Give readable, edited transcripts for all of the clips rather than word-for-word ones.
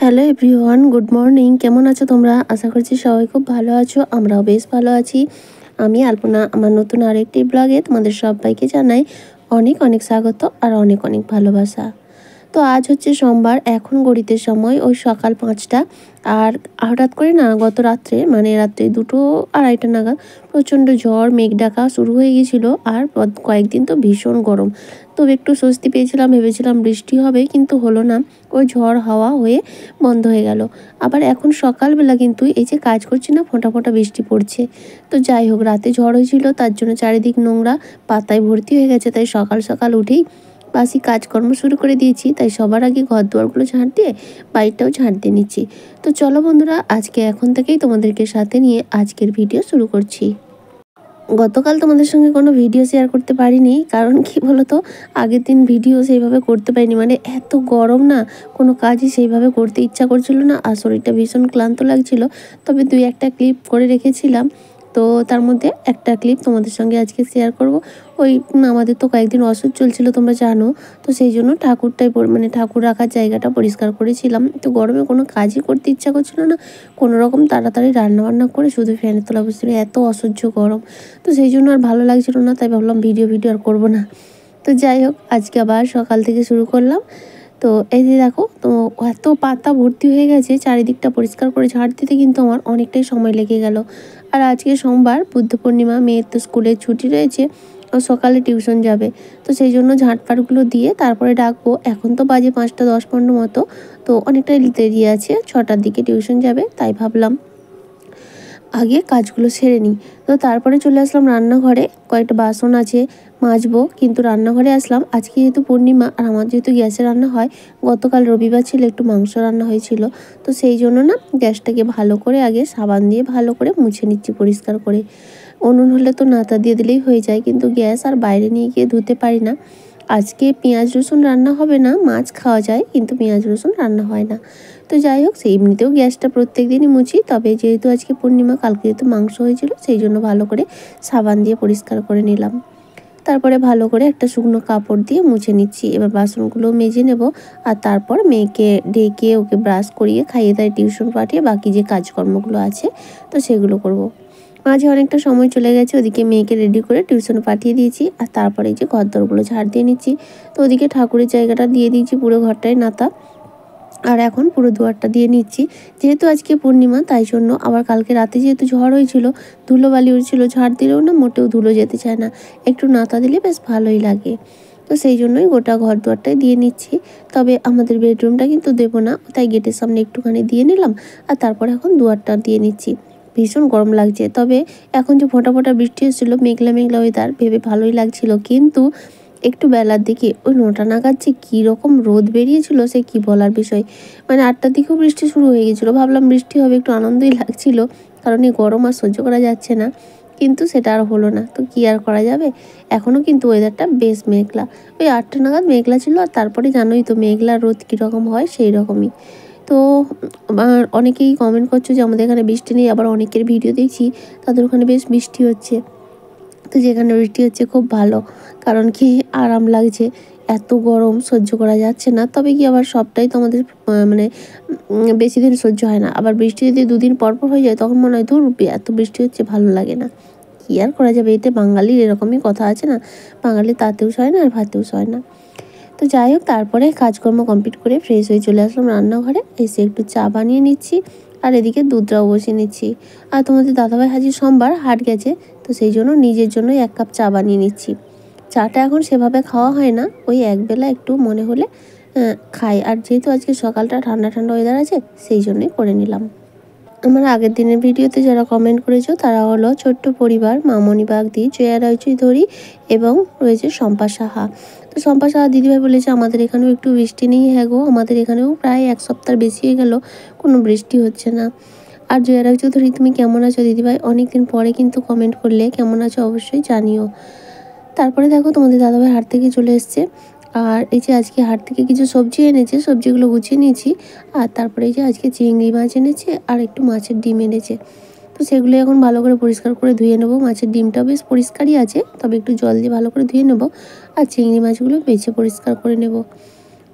Hello everyone, good morning. কেমন আছো তোমরা? আশা করছি সবাই খুব ভালো আছো। আমরাও বেশ ভালো আছি। আমি আলপনা, আমার নতুন আরেকটি ব্লগে তোমাদের সবাইকে জানাই অনেক অনেক স্বাগত আর অনেক অনেক ভালোবাসা। তো আজ হচ্ছে সোমবার, এখন ঘড়িতে সময় ওই সকাল 5টা। আর হঠাৎ করে না গত রাত্রে মানে রাত্রে 2-2:30 নাগাদ প্রচণ্ড ঝড় মেঘ ডাকা শুরু হয়ে গিয়েছিলো। আর কয়েকদিন তো ভীষণ গরম, তো একটু স্বস্তি পেয়েছিলাম, ভেবেছিলাম বৃষ্টি হবে, কিন্তু হলো না। ওই ঝড় হাওয়া হয়ে বন্ধ হয়ে গেল। আবার এখন সকালবেলা কিন্তু এই যে কাজ করছি না, ফোঁটা ফোঁটা বৃষ্টি পড়ছে। তো যাই হোক, রাতে ঝড় হয়েছিল, তার জন্য চারিদিক নোংরা পাতায় ভর্তি হয়ে গেছে। তাই সকাল সকাল উঠেই বাসি কাজকর্ম শুরু করে দিয়েছি। তাই সবার আগে ঘর দুয়ারগুলো ঝাঁট দিয়ে বাড়িটাও ঝাঁট দিয়ে নিচ্ছি। তো চলো বন্ধুরা, আজকে এখন থেকেই তোমাদেরকে সাথে নিয়ে আজকের ভিডিও শুরু করছি। গতকাল তোমাদের সঙ্গে কোনো ভিডিও শেয়ার করতে পারিনি, কারণ কি বলতো, আগের দিন ভিডিও সেইভাবে করতে পারিনি। মানে এত গরম না, কোনো কাজই সেইভাবে করতে ইচ্ছা করছিল না, আর শরীরটা ভীষণ ক্লান্ত লাগছিল। তবে 2-1টা ক্লিপ করে রেখেছিলাম, তো তার মধ্যে একটা ক্লিপ তোমাদের সঙ্গে আজকে শেয়ার করব। ওই আমাদের তো কয়েকদিন অসুখ চলছিল, তোমরা জানো। তো সেই জন্য মানে ঠাকুর রাখার জায়গাটা পরিষ্কার করেছিলাম। তো গরমে কোনো কাজই করতে ইচ্ছা করছিল না, কোনো রকম তাড়াতাড়ি রান্নাবান্না করে শুধু ফ্যানের তলা বসেছিল, এত অসহ্য গরম। তো সেই জন্য আর ভালো লাগছিল না, তাই ভাবলাম ভিডিও আর করব না। তো যাই হোক, আজকে আবার সকাল থেকে শুরু করলাম। তো এই যে দেখো, তো এত পাতা ভর্তি হয়ে গেছে, চারিদিকটা পরিষ্কার করে ঝাড় দিতে কিন্তু আমার অনেকটাই সময় লেগে গেল। আর আজকে সোমবার, বুদ্ধ পূর্ণিমা, মেয়ের তো স্কুলে ছুটি রয়েছে, ও সকালে টিউশন যাবে। তো সেই জন্য ঝাঁটপাটগুলো দিয়ে তারপরে ডাকবো। এখন তো বাজে 5টা 10-15 মতো, তো অনেকটাই দেরি আছে, 6টার দিকে টিউশন যাবে। তাই ভাবলাম আগে কাজগুলো সেরে নিই। তো তারপরে চলে আসলাম রান্নাঘরে, কয়েকটা বাসন আছে মাজবো, কিন্তু রান্নাঘরে আসলাম। আজকে যেহেতু পূর্ণিমা আর আমার যেহেতু গ্যাসে রান্না হয়, গতকাল রবিবার ছিল, একটু মাংস রান্না হয়েছিল। তো সেই জন্য না গ্যাসটাকে ভালো করে আগে সাবান দিয়ে ভালো করে মুছে নিচ্ছি পরিষ্কার করে। উনুন হলে তো নাতা দিয়ে দিলেই হয়ে যায়, কিন্তু গ্যাস আর বাইরে নিয়ে গিয়ে ধুতে পারি না। আজকে পেঁয়াজ রসুন রান্না হবে না, মাছ খাওয়া যায় কিন্তু পেঁয়াজ রসুন রান্না হয় না। তো যাই হোক, সেই এমনিতেও গ্যাসটা প্রত্যেক দিনই মুছি, তবে যেহেতু আজকে পূর্ণিমা, কালকে যেহেতু মাংস হয়েছিল, সেই জন্য ভালো করে সাবান দিয়ে পরিষ্কার করে নিলাম। তারপরে ভালো করে একটা শুকনো কাপড় দিয়ে মুছে নিচ্ছি। এবার বাসনগুলো মেজে নেব, আর তারপর মেয়েকে ডেকে ওকে ব্রাশ করিয়ে খাইয়ে দাইয়ে টিউশন পাঠিয়ে বাকি যে কাজকর্মগুলো আছে তো সেগুলো করব। মাঝে অনেকটা সময় চলে গেছে, ওদিকে মেয়েকে রেডি করে টিউশনে পাঠিয়ে দিয়েছি, আর তারপরে যে ঘরদোরগুলো ঝাড় দিয়ে নিচ্ছি। তো ওদিকে ঠাকুরের জায়গাটা দিয়ে দিয়েছি, পুরো ঘরটাই নাতা। আর এখন পুরো দুয়ারটা দিয়ে নিচ্ছি। যেহেতু আজকে পূর্ণিমা, তাই জন্য আবার কালকে রাতে যেহেতু ঝড় হয়েছিল, ধুলোবালি উড়ছিল, ঝাড় দিলেও না মোটেও ধুলো যেতে চায় না, একটু নাতা দিলে বেশ ভালোই লাগে। তো সেই জন্যই গোটা ঘর দুয়ারটাই দিয়ে নিচ্ছি। তবে আমাদের বেডরুমটা কিন্তু দেবো না, তাই গেটের সামনে একটুখানি দিয়ে নিলাম, আর তারপর এখন দুয়ারটা দিয়ে নিচ্ছি। ভীষণ গরম লাগছে, তবে এখন যে ফোঁটা ফোঁটা বৃষ্টি হচ্ছিলো, মেঘলা মেঘলা ওয়েদার, ভেবে ভালোই লাগছিল। কিন্তু একটু বেলার দিকে ওই 9টা নাগাদ যে কীরকম রোদ বেরিয়েছিল, সে কি বলার বিষয়। মানে 8টার দিকেও বৃষ্টি শুরু হয়ে গেছিলো, ভাবলাম বৃষ্টি হবে, একটু আনন্দই লাগছিল, কারণ এই গরম আর সহ্য করা যাচ্ছে না। কিন্তু সেটা আর হলো না, তো কী আর করা যাবে। এখনও কিন্তু ওয়েদারটা বেশ মেঘলা, ওই 8টা নাগাদ মেঘলা ছিল, আর তারপরে জানোই তো মেঘলা রোদ কীরকম হয়, সেই রকমই। তো অনেকেই কমেন্ট করছো যে আমাদের এখানে বৃষ্টি নেই, আবার অনেকের ভিডিও দেখছি তাদের ওখানে বেশ বৃষ্টি হচ্ছে। তো যেখানে বৃষ্টি হচ্ছে খুব ভালো, কারণ কি আরাম লাগছে, এত গরম সহ্য করা যাচ্ছে না। তবে কি আবার সবটাই তো আমাদের মানে বেশি দিন সহ্য হয় না। আবার বৃষ্টি যদি 2 দিন পর পর হয়ে যায়, তখন মনে হয় ধুর, এত বৃষ্টি হচ্ছে, ভালো লাগে না। কী আর করা যাবে, এতে বাঙালির এরকমই কথা আছে না, বাঙালি তাতেও সয় না আর ভাতেও সয় না। তো যাই হোক, তারপরে কাজকর্ম কমপ্লিট করে ফ্রেশ হয়ে চলে আসলাম রান্নাঘরে, এসে একটু চা বানিয়ে নিচ্ছি, আর এদিকে দুধটাও বসিয়ে নিচ্ছি। আর তোমাদের দাদাভাই আজকে সোমবার হাট গেছে, তো সেই জন্য নিজের জন্য 1 কাপ চা বানিয়ে নিচ্ছি। চাটা এখন সেভাবে খাওয়া হয় না, ওই একবেলা একটু মনে হলে খাই। আর যেহেতু আজকে সকালটা ঠান্ডা ঠান্ডা ওয়েদার আছে, সেই জন্যই করে নিলাম। আমার আগের দিনের ভিডিওতে যারা কমেন্ট করেছো তারা হলো ছোট্ট পরিবার, মামনি বাগদি, জয়া রায়চৌধুরী এবং রয়েছে শম্পা সাহা। তো শম্পা সাহা দিদিভাই বলেছে আমাদের এখানেও একটু বৃষ্টি নেই। হ্যাঁ গো, আমাদের এখানেও প্রায় 1 সপ্তাহ বেশি হয়ে গেল কোনো বৃষ্টি হচ্ছে না। আর জয়া রায়চৌধুরী, তুমি কেমন আছো দিদিভাই? অনেকদিন পরে কিন্তু কমেন্ট করলে, কেমন আছো অবশ্যই জানিও। তারপরে দেখো, তোমাদের দাদাভাই হাট থেকে চলে এসছে, আর এই যে আজকে হাট থেকে কিছু সবজি এনেছে, সবজিগুলো গুছিয়ে নিয়েছি। আর তারপরে এই যে আজকে চিংড়ি মাছ এনেছে আর একটু মাছের ডিম এনেছে, তো সেগুলো এখন ভালো করে পরিষ্কার করে ধুয়ে নেবো। মাছের ডিমটা বেশ পরিষ্কারই আছে, তবে একটু জল দিয়ে ভালো করে ধুয়ে নেবো, আর চিংড়ি মাছগুলো বেছে পরিষ্কার করে নেব।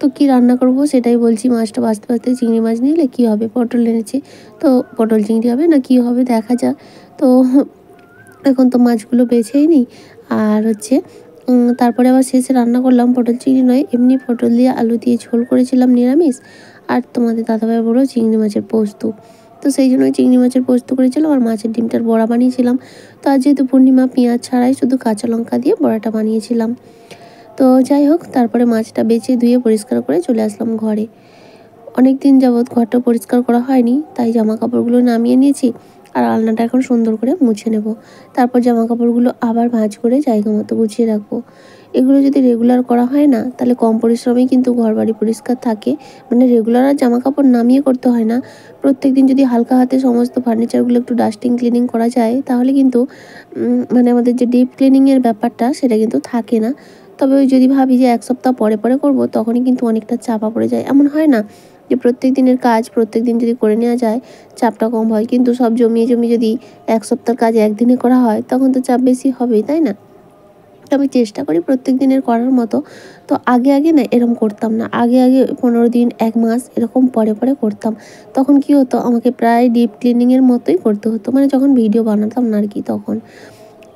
তো কি রান্না করব সেটাই বলছি। মাছটা ভাজতে ভাজতে চিংড়ি মাছ নিলে কি হবে, পটল এনেছে, তো পটল চিংড়ি হবে না কি হবে দেখা যাক। তো এখন তো মাছগুলো বেছেই নিই। আর হচ্ছে তারপরে আবার শেষে রান্না করলাম পটল চিংড়ি নয়, এমনি পটল দিয়ে আলু দিয়ে ঝোল করেছিলাম নিরামিষ। আর তোমাদের দাদাভাই বড় চিংড়ি মাছের পোস্ত, তো সেই জন্য চিংড়ি মাছের পোস্ত করেছিলাম আর মাছের ডিমটার বড়া বানিয়েছিলাম। তো আজ যেহেতু পূর্ণিমা, পেঁয়াজ ছাড়াই শুধু কাঁচা লঙ্কা দিয়ে বড়াটা বানিয়েছিলাম। তো যাই হোক, তারপরে মাছটা বেছে ধুয়ে পরিষ্কার করে চলে আসলাম ঘরে। অনেক দিন যাবৎ ঘরটা পরিষ্কার করা হয়নি, তাই জামা কাপড়গুলো নামিয়ে নিয়েছি। আর আলনাটা এখন সুন্দর করে মুছে নেব। তারপর জামা কাপড়গুলো আবার ভাঁজ করে জায়গা মতো গুছিয়ে রাখবো। এগুলো যদি রেগুলার করা হয় না, তাহলে কম পরিশ্রমেই কিন্তু ঘর বাড়ি পরিষ্কার থাকে। মানে রেগুলার আর জামা কাপড় নামিয়ে করতে হয় না। প্রত্যেক দিন যদি হালকা হাতে সমস্ত ফার্নিচারগুলো একটু ডাস্টিং ক্লিনিং করা যায়, তাহলে কিন্তু মানে আমাদের যে ডিপ ক্লিনিংয়ের ব্যাপারটা সেটা কিন্তু থাকে না। তবে ওই যদি ভাবি যে এক সপ্তাহ পরে পরে করব, তখনই কিন্তু অনেকটা চাপা পড়ে যায়। এমন হয় না যে প্রত্যেক দিনের কাজ প্রত্যেক দিন যদি করে নেওয়া যায় চাপটা কম হয়, কিন্তু সব জমিয়ে জমিয়ে যদি এক সপ্তাহের কাজ একদিনে করা হয়, তখন তো চাপ বেশি হবেই, তাই না? তো আমি চেষ্টা করি প্রত্যেক দিনের করার মতো। তো আগে আগে না এরকম করতাম না, আগে আগে 15 দিন 1 মাস এরকম পরে পরে করতাম। তখন কি হতো, আমাকে প্রায় ডিপ ক্লিনিংয়ের মতোই করতে হতো, মানে যখন ভিডিও বানাতাম না আর কি তখন।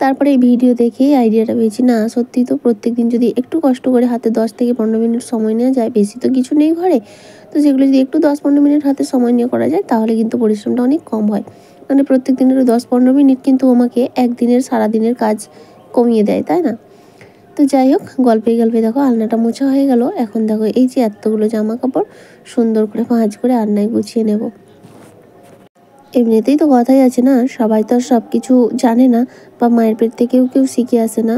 তারপরে এই ভিডিও দেখেই আইডিয়াটা পেয়েছি, না সত্যিই তো প্রত্যেকদিন যদি একটু কষ্ট করে হাতে 10 থেকে 15 মিনিট সময় নেওয়া যায়, বেশি তো কিছু নেই ঘরে, তো সেগুলো যদি একটু 10-15 মিনিট হাতে সময় নিয়ে করা যায়, তাহলে কিন্তু পরিশ্রমটা অনেক কম হয়। মানে প্রত্যেক দিনের 10-15 মিনিট কিন্তু আমাকে একদিনের সারাদিনের কাজ কমিয়ে দেয়, তাই না? তো যাই হোক, গল্পে গল্পে দেখো আলনাটা মোছা হয়ে গেল। এখন দেখো এই যে এতগুলো জামা কাপড় সুন্দর করে ভাঁজ করে আলনায় গুছিয়ে নেব। এমনিতেই তো কথাই আছে না, সবাই তো আর সব কিছু জানে না, বা মায়ের পেট থেকেও কেউ শিখে আসে না।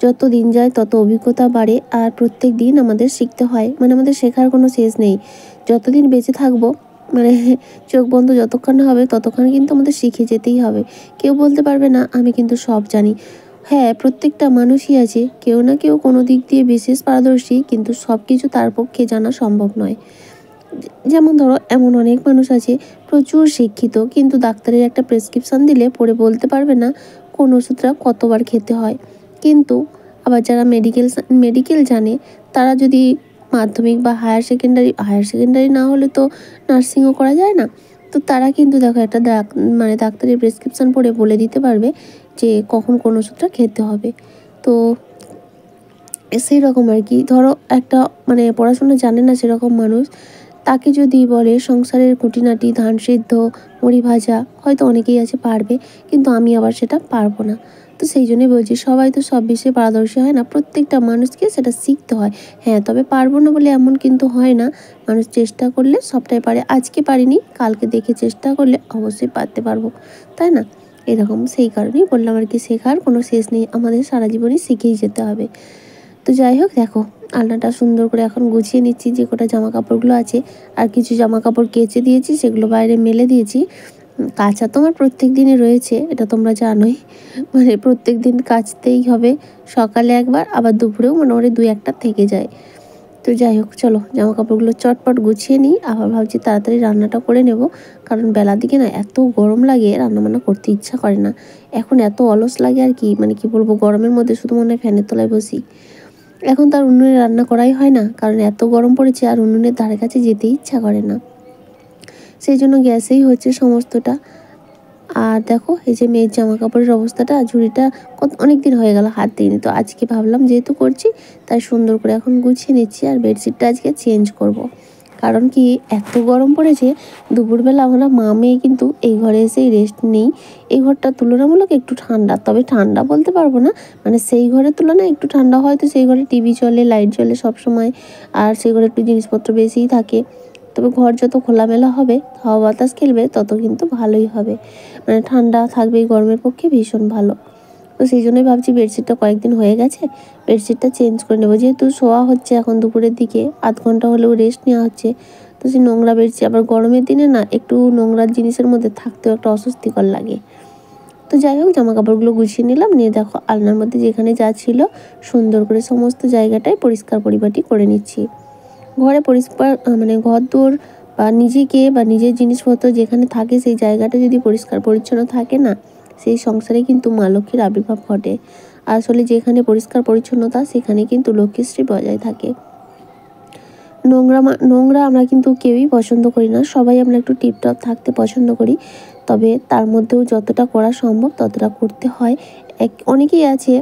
যত দিন যায় তত অভিজ্ঞতা বাড়ে, আর প্রত্যেক দিন আমাদের শিখতে হয়, মানে আমাদের শেখার কোনো শেষ নেই। যতদিন বেঁচে থাকবো, মানে চোখ বন্ধ যতক্ষণ না হবে ততক্ষণ কিন্তু আমাদের শিখে যেতেই হবে। কেউ বলতে পারবে না আমি কিন্তু সব জানি। হ্যাঁ, প্রত্যেকটা মানুষই আছে কেউ না কেউ কোনো দিক দিয়ে বিশেষ পারদর্শী, কিন্তু সব কিছু তার পক্ষে জানা সম্ভব নয়। যেমন ধরো, এমন অনেক মানুষ আছে প্রচুর শিক্ষিত, কিন্তু ডাক্তারের একটা প্রেসক্রিপশন দিলে পড়ে বলতে পারবে না কোন ওষুধটা কতবার খেতে হয়। কিন্তু আবার যারা মেডিকেল জানে, তারা যদি মাধ্যমিক বা হায়ার সেকেন্ডারি না হলে তো নার্সিংও করা যায় না, তো তারা কিন্তু দেখো একটা মানে ডাক্তারের প্রেসক্রিপশন পড়ে বলে দিতে পারবে যে কখন কোন ওষুধটা খেতে হবে। তো সেই রকম আর কি। ধরো একটা মানে পড়াশোনা জানে না সেরকম মানুষ, তাকে যদি বলে সংসারের খুঁটিনাটি, ধান সিদ্ধ, মুড়ি ভাজা, হয়তো অনেকেই আছে পারবে, কিন্তু আমি আবার সেটা পারবো না। তো সেই জন্যই বলছি, সবাই তো সব বিষয়ে পারদর্শী হয় না, প্রত্যেকটা মানুষকে সেটা শিখতে হয়। হ্যাঁ, তবে পারবো না বলে এমন কিন্তু হয় না, মানুষ চেষ্টা করলে সবটাই পারে। আজকে পারিনি, কালকে দেখে চেষ্টা করলে অবশ্যই পারতে পারবো, তাই না? এরকম, সেই কারণেই বললাম আর কি, শেখার কোনো শেষ নেই, আমাদের সারা জীবনই শিখেই যেতে হবে। তো যাই হোক, দেখো আলনাটা সুন্দর করে এখন গুছিয়ে নিচ্ছি, যে কটা জামা কাপড়গুলো আছে। আর কিছু জামা কাপড় কেচে দিয়েছি, সেগুলো বাইরে মেলে দিয়েছি। কাচা তো আমার প্রত্যেক দিনই রয়েছে, এটা তোমরা জানোই। মানে প্রত্যেক দিন কাচতেই হবে, সকালে একবার, আবার দুপুরেও মোটামুটি 2-1টা থেকে যায়। তো যাই হোক, চলো জামা কাপড়গুলো চটপট গুছিয়ে নিই, আবার ভাবছি তাড়াতাড়ি রান্নাটা করে নেব। কারণ বেলার দিকে না এত গরম লাগে, রান্নাবান্না করতে ইচ্ছা করে না। এখন এত অলস লাগে আর কি, মানে কি বলবো, গরমের মধ্যে শুধু মনে হয় ফ্যানের তলায় বসি। এখন তো আর উনুনে রান্না করাই হয় না, কারণ এত গরম পড়েছে, আর উনুনের ধারে কাছে যেতেই ইচ্ছা করে না। সেই জন্য গ্যাসেই হচ্ছে সমস্তটা। আর দেখো এই যে মেয়ের জামা কাপড়ের অবস্থাটা, ঝুড়িটা অনেক দিন হয়ে গেল হাত দিইনি, তো আজকে ভাবলাম যেহেতু করছি, তাই সুন্দর করে এখন গুছিয়ে নিচ্ছি। আর বেডশিটটা আজকে চেঞ্জ করব। কারণ কি, এত গরম পড়েছে, দুপুরবেলা আমরা মা মেয়ে কিন্তু এই ঘরে এসেই রেস্ট নেই। এই ঘরটা তুলনামূলক একটু ঠান্ডা, তবে ঠান্ডা বলতে পারবো না, মানে সেই ঘরের তুলনায় একটু ঠান্ডা, হয়তো সেই ঘরে টিভি চলে, লাইট জ্বলে সব সময়, আর সেই ঘরে একটু জিনিসপত্র বেশিই থাকে। তবে ঘর যত খোলামেলা হবে, হাওয়া বাতাস খেলবে, তত কিন্তু ভালোই হবে, মানে ঠান্ডা থাকবে, এই গরমের পক্ষে ভীষণ ভালো। তো সেই জন্যই ভাবছি বেডশিটটা কয়েকদিন হয়ে গেছে, বেডশিটটা চেঞ্জ করে নেবো। যেহেতু শোয়া হচ্ছে এখন দুপুরের দিকে, আধ ঘন্টা হলেও রেস্ট নেওয়া হচ্ছে, তো সেই নোংরা বেডশিট, আবার গরমের দিনে না একটু নোংরা জিনিসের মধ্যে থাকতেও একটা অস্বস্তিকর লাগে। তো যাই হোক, জামা কাপড়গুলো গুছিয়ে নিলাম, নিয়ে দেখো আলনার মধ্যে যেখানে যা ছিল সুন্দর করে সমস্ত জায়গাটায় পরিষ্কার পরিপাটি করে নিচ্ছি। ঘরে পরিষ্কার মানে ঘরদোর বা নিজেকে বা নিজের জিনিসপত্র যেখানে থাকে, সেই জায়গাটা যদি পরিষ্কার পরিচ্ছন্ন থাকে না, সেই সংসারে কিন্তু মা লক্ষ্মীর আবির্ভাব ঘটে। আসলে যেখানে পরিষ্কার পরিচ্ছন্নতা, সেখানে কিন্তু লক্ষ্মীশ্রী বজায় থাকে। নোংরা আমরা কিন্তু কেউই পছন্দ করি না, সবাই আমরা একটু টিপটপ থাকতে পছন্দ করি। তবে তার মধ্যেও যতটা করা সম্ভব ততটা করতে হয়। অনেকেই আছে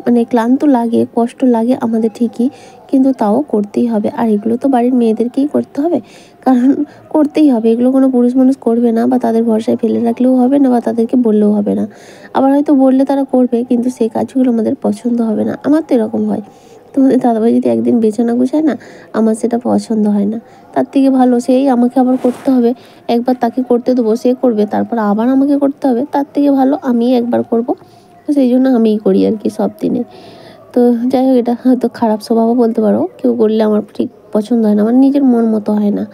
মানে ক্লান্ত লাগে, কষ্ট লাগে আমাদের ঠিকই, কিন্তু তাও করতেই হবে। আর এগুলো তো বাড়ির মেয়েদেরকেই করতে হবে, কারণ করতেই হবে। এগুলো কোনো পুরুষ মানুষ করবে না, বা তাদের ভরসায় ফেলে রাখলেও হবে না, বা তাদেরকে বললেও হবে না। আবার হয়তো বললে তারা করবে, কিন্তু সেই কাজগুলো আমাদের পছন্দ হবে না। আমার তো এরকম হয়। তোমাদের দাদাভাই যদি একদিন বিছানা গুছায় না, আমার সেটা পছন্দ হয় না। তার থেকে ভালো সেই আমাকে আবার করতে হবে, একবার তাকে করতে দেবো, সে করবে, তারপর আবার আমাকে করতে হবে। তার থেকে ভালো আমিই একবার করব। তো সেই জন্য আমিই করি আর কি সব দিনে। তো যাই হোক, এটা হয়তো খারাপ স্বভাবও বলতে পারো, কেউ করলে আমার ঠিক পছন্দ হয় না, আমার নিজের মন মতো হয় না।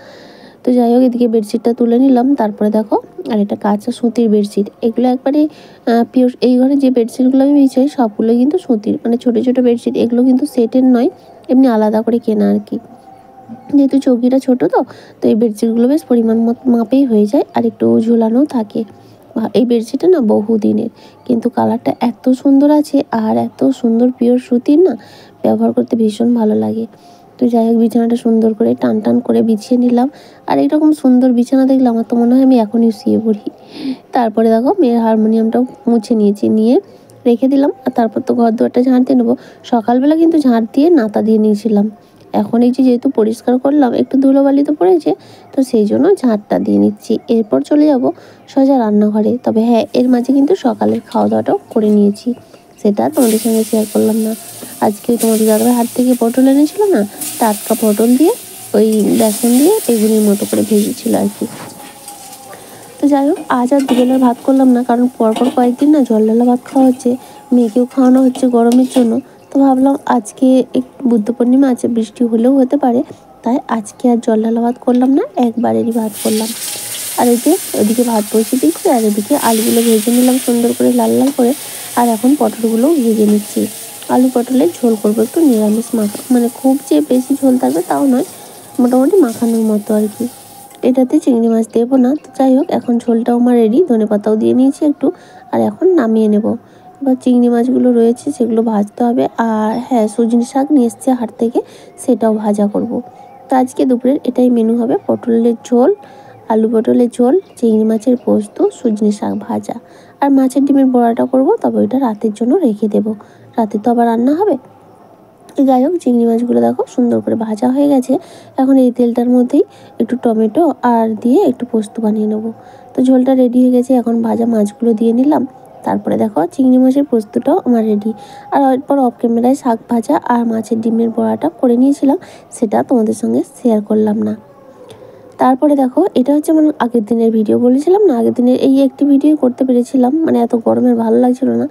তো যাই হোক, এদিকে বেডশিটটা তুলে নিলাম। তারপরে দেখো, আর এটা কাঁচা সুতির বেডশিট, এগুলো একবারে পিওর। এই ঘরে যে বেডশিটগুলো আমি বিছাই সবগুলো কিন্তু সুতির, মানে ছোটো ছোটো বেডশিট। এগুলো কিন্তু সেটের নয়, এমনি আলাদা করে কেনা আর কি। যেহেতু চৌকিটা ছোটো, তো এই বেডশিটগুলো বেশ পরিমাণ মাপেই হয়ে যায়, আর একটু ঝুলানোও থাকে। এই বেডশিটটা না বহু দিনের, কিন্তু কালারটা এত সুন্দর আছে, আর এত সুন্দর পিওর সুতির না, ব্যবহার করতে ভীষণ ভালো লাগে। তো যাই হোক, বিছানাটা সুন্দর করে টান টান করে বিছিয়ে নিলাম। আর এইরকম সুন্দর বিছানা দেখলে আমার তো মনে হয় আমি এখনই শুয়ে পড়ি। তারপরে দেখো, মেয়ের হারমোনিয়ামটাও মুছে নিয়ে রেখে দিলাম। আর তারপর তো ঘর দুয়ারটা ঝাঁট দিয়ে নেবো। সকালবেলা কিন্তু ঝাঁট দিয়ে নাতা দিয়ে নিয়েছিলাম। এখন এই যে যেহেতু পরিষ্কার করলাম, একটু ধুলোবালি তো পড়েছে, তো সেই জন্য ঝাঁটটা দিয়ে নিচ্ছি। এরপর চলে যাব সোজা রান্নাঘরে। তবে হ্যাঁ, এর মাঝে কিন্তু সকালের খাওয়া দাওয়াটাও করে নিয়েছি, সেটা তোমাদের সঙ্গে শেয়ার করলাম না। আজকে তোমাদের দাদাভাই হাট থেকে পটল এনেছিল না, টাটকা পটল দিয়ে ওই বেসন দিয়ে বেগুনির মতো করে ভেজেছিল আর কি। তো যাই হোক, আজ আর দুবেলার ভাত করলাম না, কারণ পরপর কয়েকদিন না জল ঢালা ভাত খাওয়া হচ্ছে, মেয়েকেও খাওয়ানো হচ্ছে গরমের জন্য। তো ভাবলাম আজকে একটু বুদ্ধ পূর্ণিমা আছে, বৃষ্টি হলেও হতে পারে, তাই আজকে আর জল ঢালা ভাত করলাম না, একবারেরই ভাত করলাম। আর এই যে ওদিকে ভাত বসিয়ে দিচ্ছি, আর এদিকে আলুগুলো ভেজে নিলাম সুন্দর করে লাল লাল করে। আর এখন পটলগুলোও ভেজে নিচ্ছি। আলু পটলের ঝোল করবো, একটু নিরামিষ মাখা, মানে খুব যে বেশি ঝোল থাকবে তাও নয়, মোটামুটি মাখানোর মতো আর কি। এটাতে চিংড়ি মাছ দেবো না। তো যাই হোক, এখন ঝোলটাও আমার রেডি, ধনেপাতাও দিয়ে নিয়েছি একটু। আর এখন নামিয়ে নেব। এবার চিংড়ি মাছগুলো রয়েছে সেগুলো ভাজতে হবে। আর হ্যাঁ, সজনে শাক নিয়ে এসছে হাট থেকে, সেটাও ভাজা করব। তো আজকে দুপুরের এটাই মেনু হবে, পটলের ঝোল, আলু পটলের ঝোল, চিংড়ি মাছের পোস্ত, সজনে শাক ভাজা। আর মাছের ডিমের বড়াটা করব, তবে ওইটা রাতের জন্য রেখে দেবো, রাতে তো আবার রান্না হবে। যাই হোক, চিংড়ি মাছগুলো দেখো সুন্দর করে ভাজা হয়ে গেছে। এখন এই তেলটার মধ্যেই একটু টমেটো আর দিয়ে একটু পোস্ত বানিয়ে নেবো। তো ঝোলটা রেডি হয়ে গেছে, এখন ভাজা মাছগুলো দিয়ে নিলাম। তারপরে দেখো, চিংড়ি মাছের পোস্তটাও আমার রেডি। আর এরপর অফ ক্যামেরায় শাক ভাজা আর মাছের ডিমের বড়াটা করে নিয়েছিলাম, সেটা তোমাদের সঙ্গে শেয়ার করলাম না। তারপরে দেখো, এটা হচ্ছে আমার আগের দিনের ভিডিও, বলেছিলাম না আগের দিনের এই একটি ভিডিও করতে পেরেছিলাম, মানে এত গরমের ভালো লাগছিল না।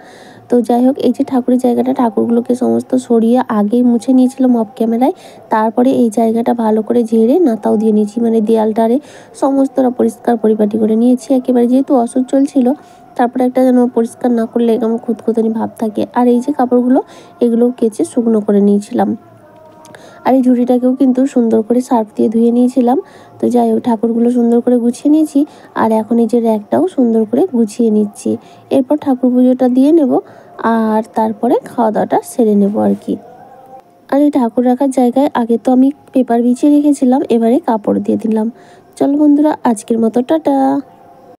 তো যাই হোক, এই যে ঠাকুরের জায়গাটা, ঠাকুরগুলোকে সমস্ত সরিয়ে আগেই মুছে নিয়েছিলাম অফ ক্যামেরায়। তারপরে এই জায়গাটা ভালো করে ঝেড়ে নাতাও দিয়ে নিয়েছি, মানে দেয়ালটারে সমস্তটা পরিষ্কার পরিপাটি করে নিয়েছি একেবারে, যেহেতু অসুখ চলছিল। তারপরে একটা যেন পরিষ্কার না করলে কেমন খুঁতখুঁতানি ভাব থাকে। আর এই যে কাপড়গুলো, এগুলোও কেচে শুকনো করে নিয়েছিলাম। আর এই ঝুড়িটাকেও কিন্তু সুন্দর করে সার্ফ দিয়ে ধুয়ে নিয়েছিলাম। তো যাই হোক, ঠাকুরগুলো সুন্দর করে গুছিয়ে নিয়েছি। আর এখন এই যে র্যাকটাও সুন্দর করে গুছিয়ে নিচ্ছি। এরপর ঠাকুর পুজোটা দিয়ে নেব, আর তারপরে খাওয়া দাওয়াটা সেরে নেব আর কি। আর এই ঠাকুর রাখার জায়গায় আগে তো আমি পেপার বিছিয়ে রেখেছিলাম, এবারে কাপড় দিয়ে দিলাম। চলো বন্ধুরা, আজকের মতো টাটা।